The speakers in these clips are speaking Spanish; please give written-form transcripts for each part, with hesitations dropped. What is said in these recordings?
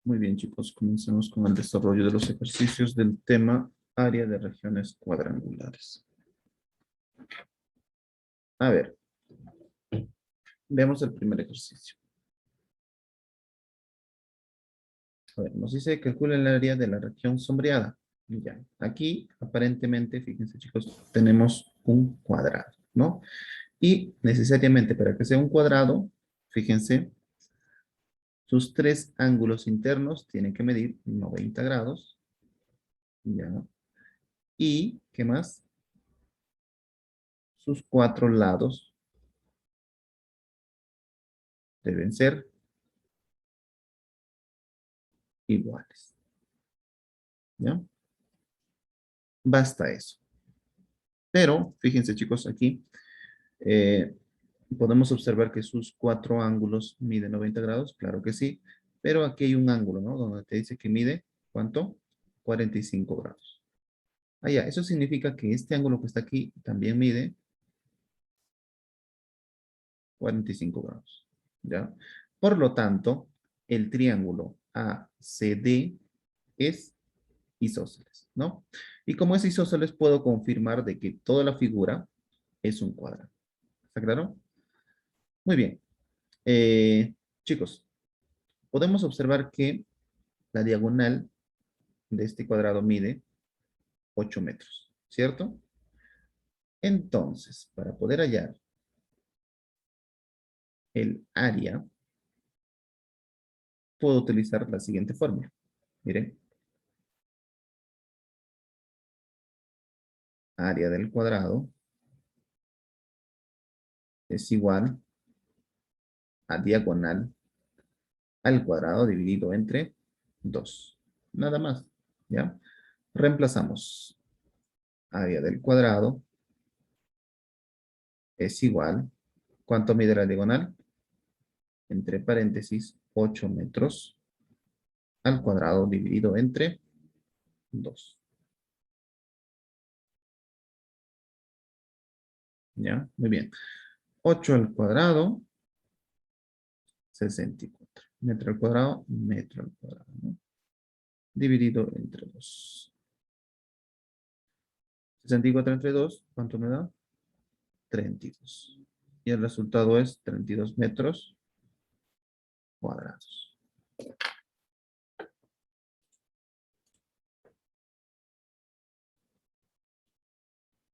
Muy bien, chicos, comencemos con el desarrollo de los ejercicios del tema área de regiones cuadrangulares. A ver, veamos el primer ejercicio. A ver, nos dice calcula el área de la región sombreada. Ya, aquí aparentemente, fíjense chicos, tenemos un cuadrado, ¿no? Y necesariamente para que sea un cuadrado, fíjense, sus tres ángulos internos tienen que medir 90 grados, ¿ya? Y, ¿qué más? Sus cuatro lados deben ser iguales, ¿ya? Basta eso. Pero, fíjense chicos, aquí eh, podemos observar que sus cuatro ángulos miden 90 grados, claro que sí, pero aquí hay un ángulo, ¿no? Donde te dice que mide, ¿cuánto? 45 grados. Ah, ya, eso significa que este ángulo que está aquí también mide 45 grados, ¿ya? Por lo tanto, el triángulo ACD es isósceles, ¿no? Y como es isósceles, puedo confirmar de que toda la figura es un cuadrado. ¿Está claro? Muy bien. Chicos, podemos observar que la diagonal de este cuadrado mide 8 metros, ¿cierto? Entonces, para poder hallar el área, puedo utilizar la siguiente fórmula. Miren, área del cuadrado es igual a diagonal al cuadrado dividido entre 2. Nada más, ¿ya? Reemplazamos área del cuadrado es igual. ¿Cuánto mide la diagonal? Entre paréntesis, 8 metros al cuadrado dividido entre 2. ¿Ya? Muy bien. 8 al cuadrado, 64. Metro al cuadrado, metro al cuadrado, ¿no? Dividido entre 2. 64 entre 2, ¿cuánto me da? 32. Y el resultado es 32 metros cuadrados.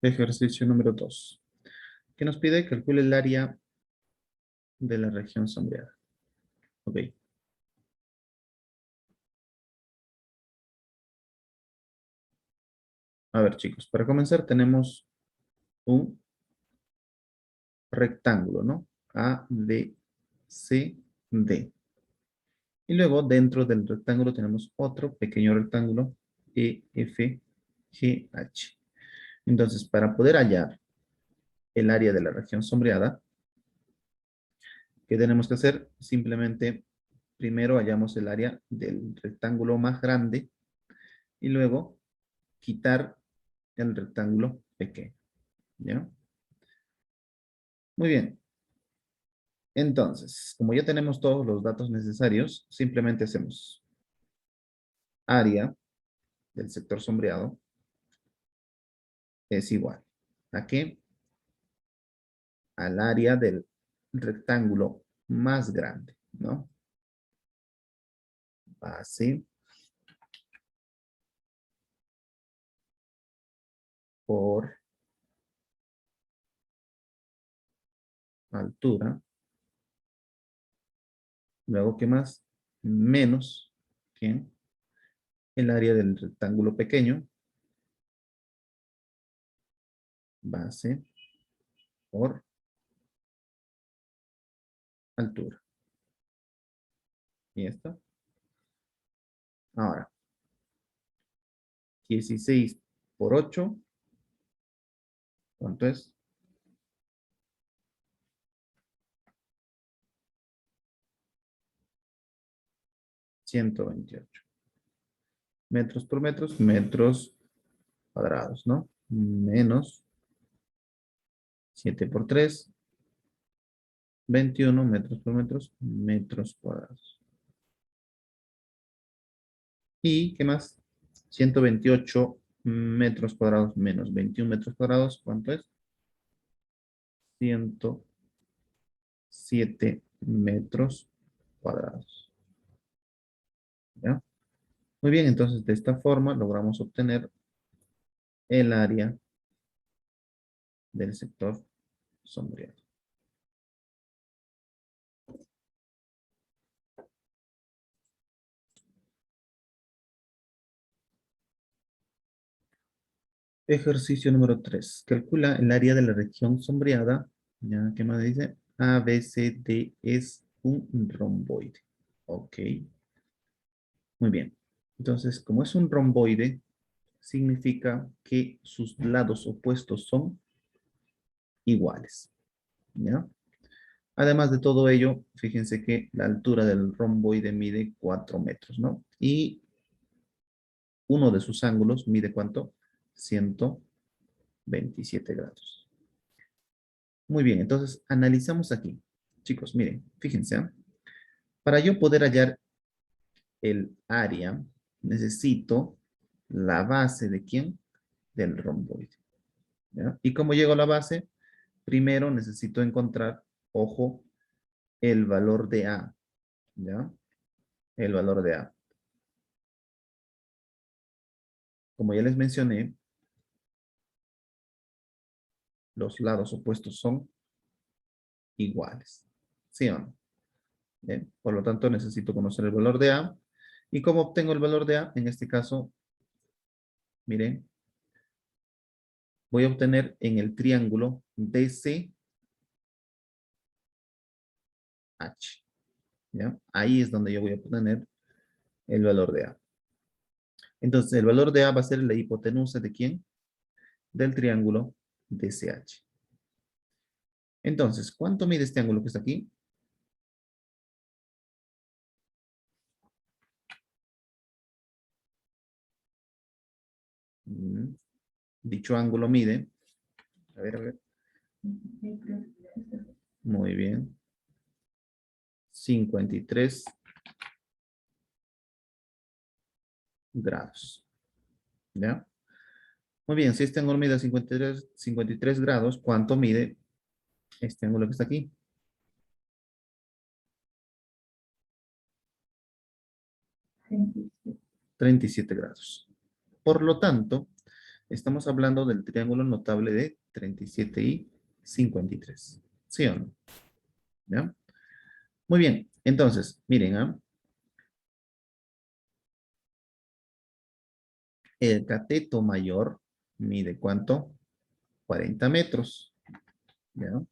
Ejercicio número 2. Que nos pide calcule el área de la región sombreada. Ok. A ver, chicos, para comenzar tenemos un rectángulo, ¿no? A, B, C, D. Y luego dentro del rectángulo tenemos otro pequeño rectángulo, E, F, G, H. Entonces, para poder hallar el área de la región sombreada, ¿qué tenemos que hacer? Simplemente, primero hallamos el área del rectángulo más grande y luego quitar el rectángulo pequeño, ¿ya? Muy bien. Entonces, como ya tenemos todos los datos necesarios, simplemente hacemos área del sector sombreado es igual. ¿A qué? Al área del rectángulo más grande, ¿no? Base por altura. Luego, ¿qué más? Menos que el área del rectángulo pequeño. Base por altura. ¿Y esto? Ahora, 16 por 8. ¿Cuánto es? 128. Metros por metros, metros cuadrados, ¿no? Menos 7 por 3, 21 metros por metros, metros cuadrados. ¿Y qué más? 128 metros cuadrados menos 21 metros cuadrados. ¿Cuánto es? 107 metros cuadrados. ¿Ya? Muy bien, entonces de esta forma logramos obtener el área del sector sombreado. Ejercicio número 3. Calcula el área de la región sombreada. ¿Ya? ¿Qué más dice? ABCD es un romboide. Ok, muy bien. Entonces, como es un romboide, significa que sus lados opuestos son iguales. ¿Ya? Además de todo ello, fíjense que la altura del romboide mide 4 metros, ¿no? Y uno de sus ángulos mide ¿cuánto? 127 grados. Muy bien, entonces analizamos aquí. Chicos, miren, fíjense, ¿ah? Para yo poder hallar el área, necesito la base de ¿quién? Del romboide. ¿Ya? ¿Y cómo llego a la base? Primero necesito encontrar, ojo, el valor de A. ¿Ya? El valor de A. Como ya les mencioné, los lados opuestos son iguales. ¿Sí o no? Bien, por lo tanto, necesito conocer el valor de A. ¿Y cómo obtengo el valor de A? En este caso, miren, voy a obtener en el triángulo DCH. ¿Ya? Ahí es donde yo voy a obtener el valor de A. Entonces, el valor de A va a ser la hipotenusa de ¿quién? Del triángulo DCH. Entonces, ¿cuánto mide este ángulo que está aquí? Mm, Dicho ángulo mide, a ver, muy bien, 53 grados. ¿Ya? Muy bien, si este ángulo mide 53 grados, ¿cuánto mide este ángulo que está aquí? 37 grados. Por lo tanto, estamos hablando del triángulo notable de 37 y 53. ¿Sí o no? ¿Ya? Muy bien, entonces, miren, ¿ah? El cateto mayor mide ¿cuánto? 40 metros. ¿Ya?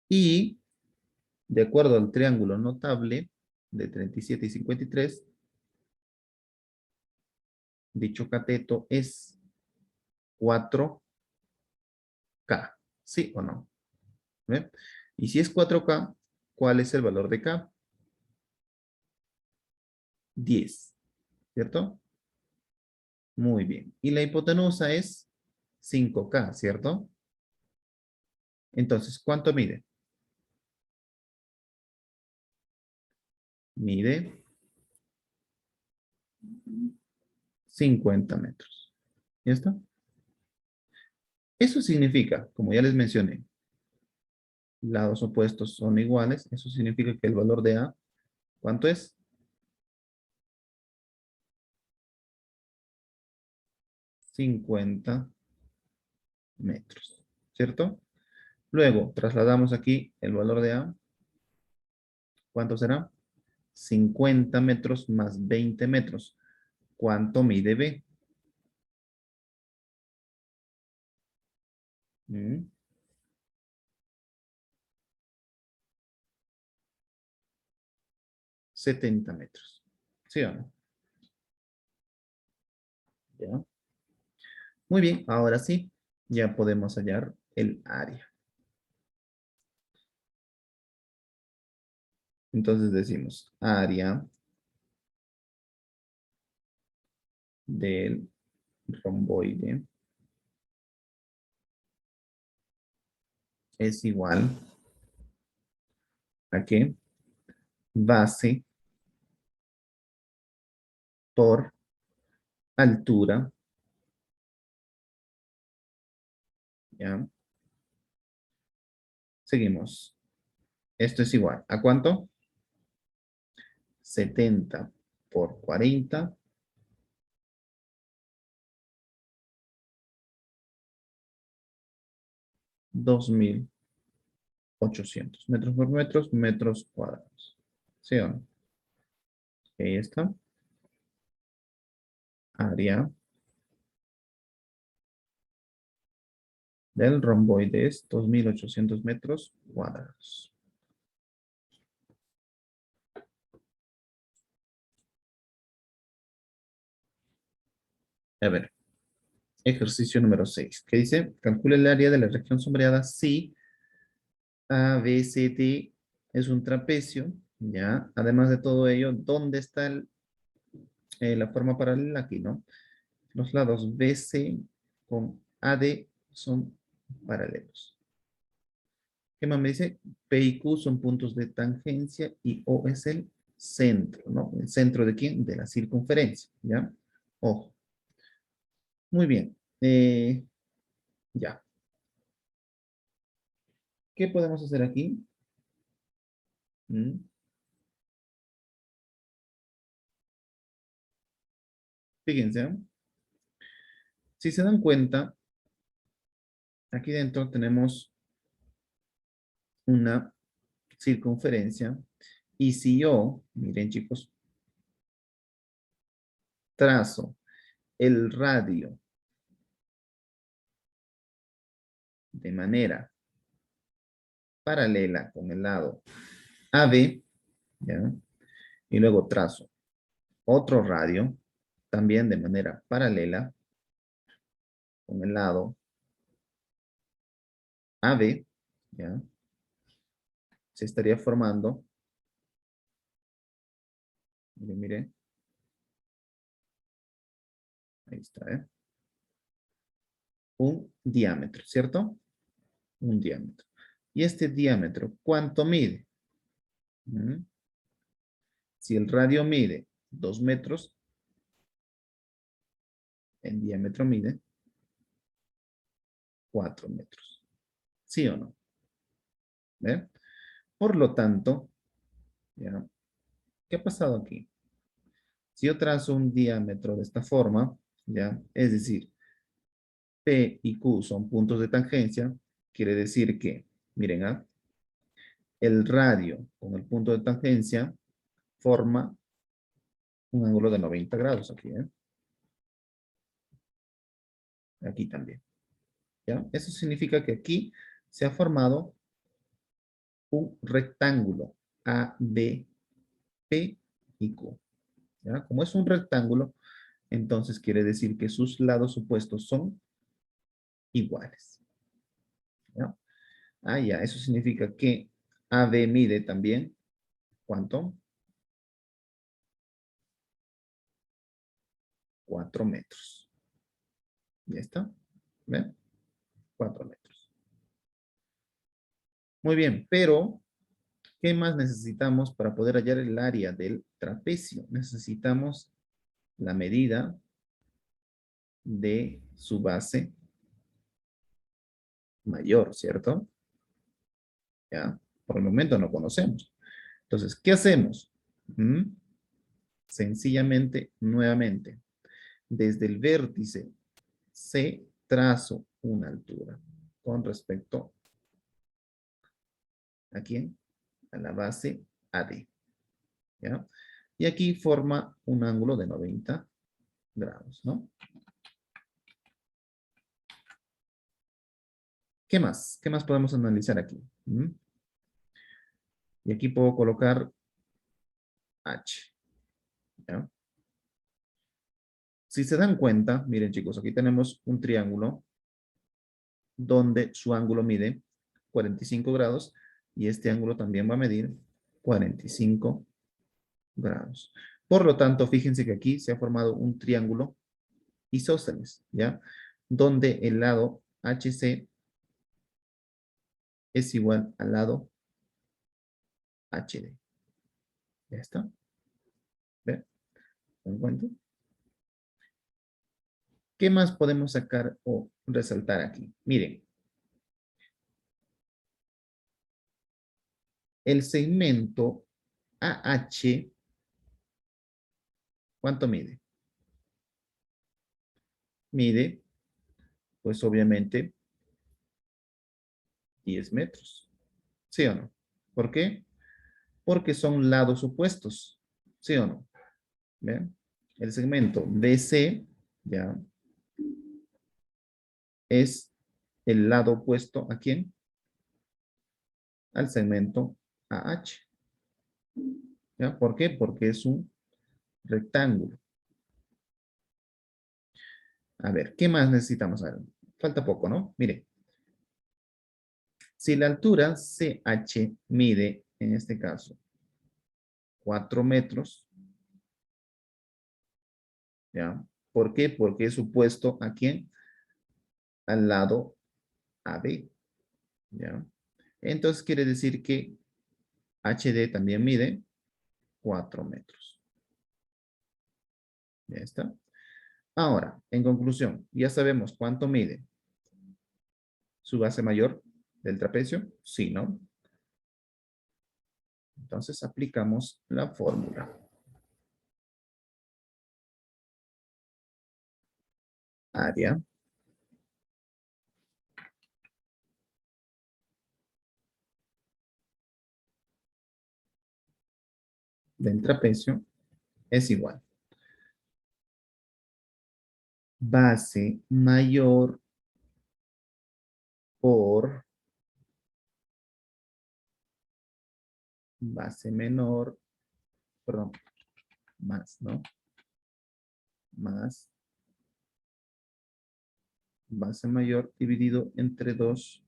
Y de acuerdo al triángulo notable de 37 y 53, dicho cateto es 4K. ¿Sí o no? ¿Ve? Y si es 4K, ¿cuál es el valor de K? 10. ¿Cierto? Muy bien. Y la hipotenusa es 5K, ¿cierto? Entonces, ¿cuánto mide? Mide 50 metros. ¿Ya está? Eso significa, como ya les mencioné, lados opuestos son iguales. Eso significa que el valor de A, ¿cuánto es? 50 metros, ¿cierto? Luego, trasladamos aquí el valor de A. ¿Cuánto será? 50 metros más 20 metros. ¿Cuánto mide B? 70 metros. ¿Sí o no? ¿Ya? Muy bien, ahora sí, ya podemos hallar el área. Entonces decimos, área del romboide es igual a qué? Base por altura, ¿ya? Seguimos. Esto es igual. ¿A cuánto? 70 por 40. 2800 metros por metros cuadrados. ¿Sí o no? Ahí está. Área del romboide es 2800 metros cuadrados. A ver, ejercicio número 6. ¿Qué dice? Calcula el área de la región sombreada si ABCD es un trapecio, ¿ya? Además de todo ello, ¿dónde está la forma paralela aquí, no? Los lados BC con AD son paralelos. ¿Qué más me dice? P y Q son puntos de tangencia y O es el centro, ¿no? ¿El centro de quién? De la circunferencia, ¿ya? Ojo. Muy bien. Ya. ¿Qué podemos hacer aquí? Mm, Fíjense, ¿eh? Si se dan cuenta, aquí dentro tenemos una circunferencia y si yo, miren chicos, trazo el radio de manera paralela con el lado AB, ¿ya? Y luego trazo otro radio, también de manera paralela con el lado AB, ¿ya? Se estaría formando, miren, miren, ahí está, ¿eh? Un diámetro, ¿cierto? Un diámetro. ¿Y este diámetro cuánto mide? ¿Mm? Si el radio mide 2 metros, el diámetro mide 4 metros. ¿Sí o no? ¿Ve? Por lo tanto, ¿ya? ¿Qué ha pasado aquí? Si yo trazo un diámetro de esta forma, ¿ya? Es decir, P y Q son puntos de tangencia, quiere decir que, miren, ¿ah? El radio con el punto de tangencia forma un ángulo de 90 grados aquí, ¿eh? Aquí también, ¿ya? Eso significa que aquí se ha formado un rectángulo A, B, P y Q, ¿ya? Como es un rectángulo, entonces quiere decir que sus lados opuestos son iguales, ¿ya? Ah, ya, eso significa que AB mide también, ¿cuánto? 4 metros. ¿Ya está? ¿Ven? 4 metros. Muy bien, pero ¿qué más necesitamos para poder hallar el área del trapecio? Necesitamos la medida de su base mayor, ¿cierto? ¿Ya? Por el momento no conocemos. Entonces, ¿qué hacemos? ¿Mm? Sencillamente, nuevamente, desde el vértice C trazo una altura con respecto a quién? A la base AD. ¿Ya? Y aquí forma un ángulo de 90 grados, ¿no? ¿Qué más? ¿Qué más podemos analizar aquí? ¿Mm? Y aquí puedo colocar H. ¿Ya? Si se dan cuenta, miren chicos, aquí tenemos un triángulo donde su ángulo mide 45 grados y este ángulo también va a medir 45 grados. Por lo tanto, fíjense que aquí se ha formado un triángulo isósceles, ¿ya? Donde el lado HC es igual al lado HD. ¿Ya está? ¿Ve? ¿Se dan cuenta? ¿Qué más podemos sacar o resaltar aquí? Miren, el segmento AH, ¿cuánto mide? Mide, pues obviamente, 10 metros. ¿Sí o no? ¿Por qué? Porque son lados opuestos. ¿Sí o no? ¿Ven? El segmento DC, ya, es el lado opuesto ¿a quién? Al segmento AH. ¿Ya? ¿Por qué? Porque es un rectángulo. A ver, ¿qué más necesitamos? A ver, falta poco, ¿no? Mire, si la altura CH mide, en este caso, 4 metros, ¿ya? ¿Por qué? Porque es opuesto ¿a quién? Al lado AB, ¿ya? Entonces quiere decir que HD también mide 4 metros. Ya está. Ahora, en conclusión, ya sabemos cuánto mide su base mayor del trapecio. Sí, ¿no? Entonces aplicamos la fórmula. Área del trapecio es igual. Base mayor por base menor, perdón, más, ¿no? Más base mayor dividido entre 2,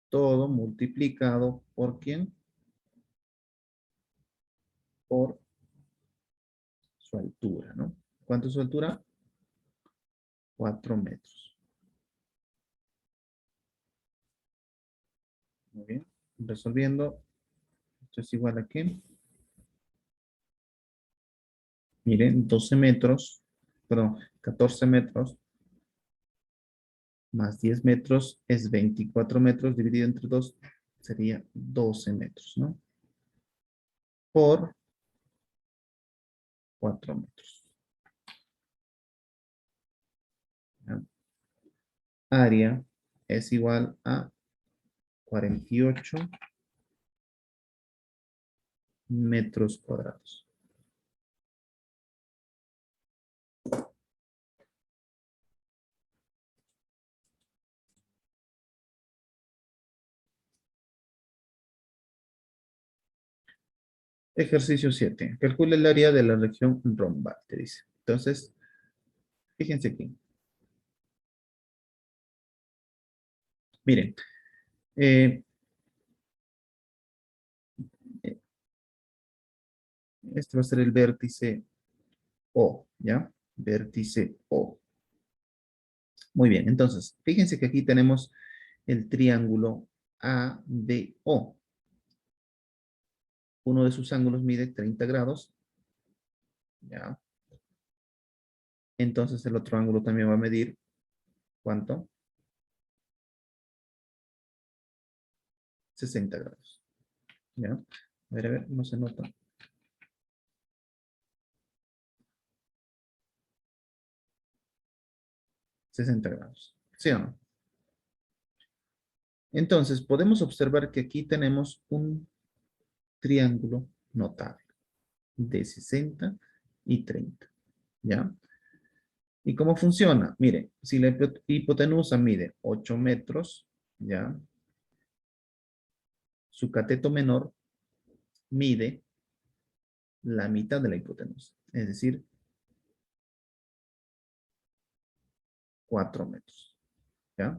todo multiplicado por ¿quién? Por su altura, ¿no? ¿Cuánto es su altura? 4 metros. Muy bien. Resolviendo, esto es igual a ¿qué? Miren, 12 metros, perdón, 14 metros más 10 metros es 24 metros dividido entre 2 sería 12 metros, ¿no? Por 4 metros. ¿Ya? Área es igual a 48 metros cuadrados. Ejercicio 7. Calcula el área de la región romval, te dice. Entonces, fíjense aquí. Miren, eh, este va a ser el vértice O, ¿ya? Vértice O. Muy bien, entonces, fíjense que aquí tenemos el triángulo ADO. Uno de sus ángulos mide 30 grados, ¿ya? Entonces el otro ángulo también va a medir, ¿cuánto? 60 grados, ¿ya? A ver, no se nota. 60 grados, ¿sí o no? Entonces, podemos observar que aquí tenemos un triángulo notable de 60 y 30, ¿ya? ¿Y cómo funciona? Mire, si la hipotenusa mide 8 metros, ¿ya? Su cateto menor mide la mitad de la hipotenusa, es decir, 4 metros, ¿ya?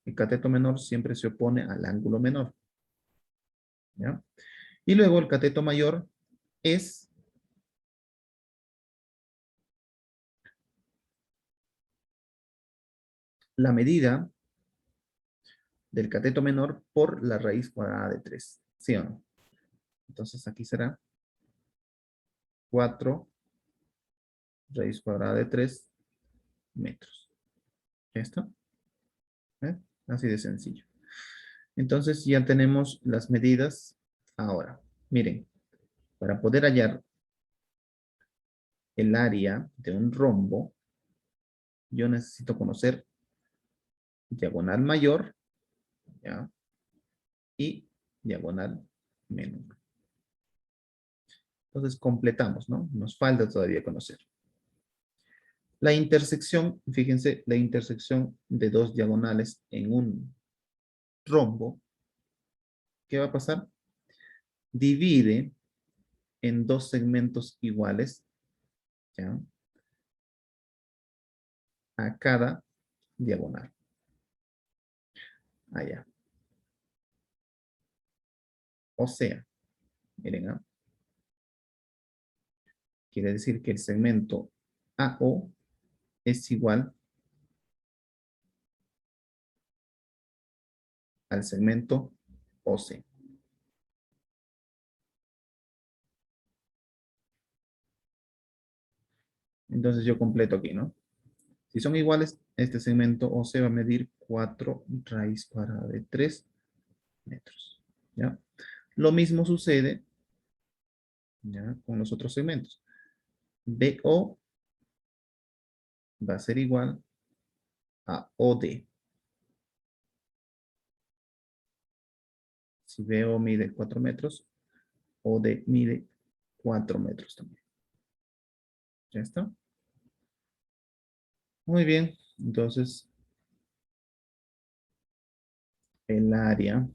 El cateto menor siempre se opone al ángulo menor, ¿ya? Y luego el cateto mayor es la medida del cateto menor por la raíz cuadrada de 3, ¿sí o no? Entonces aquí será 4 raíz cuadrada de 3 metros. ¿Ya está? ¿Eh? Así de sencillo. Entonces ya tenemos las medidas. Ahora, miren, para poder hallar el área de un rombo, yo necesito conocer diagonal mayor, ¿ya? Y diagonal menor. Entonces completamos, ¿no? Nos falta todavía conocer. La intersección, fíjense, la intersección de dos diagonales en un rombo, ¿qué va a pasar? Divide en dos segmentos iguales, ¿ya? A cada diagonal. Allá. O sea, miren, ¿ah? Quiere decir que el segmento AO es igual al segmento OC. Entonces yo completo aquí, ¿no? Si son iguales, este segmento OC va a medir 4 raíz cuadrada de 3 metros. ¿Ya? Lo mismo sucede, ¿ya?, con los otros segmentos. BO va a ser igual a OD. Si BO mide 4 metros, OD mide 4 metros también. ¿Ya está? Muy bien. Entonces, el área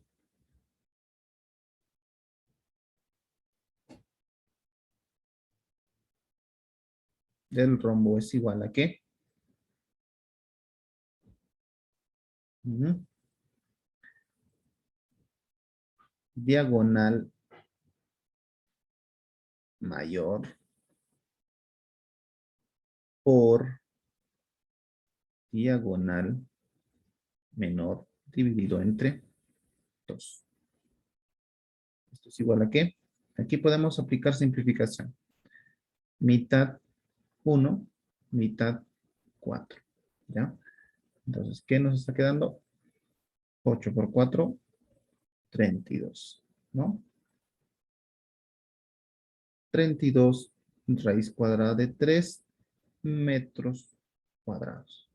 del rombo es igual a ¿qué? Ujú. Diagonal mayor por diagonal menor dividido entre 2. ¿Esto es igual a qué? Aquí podemos aplicar simplificación. Mitad 1, mitad 4. ¿Ya? Entonces, ¿qué nos está quedando? 8 por 4, 32. ¿No? 32 raíz cuadrada de 3 metros cuadrados.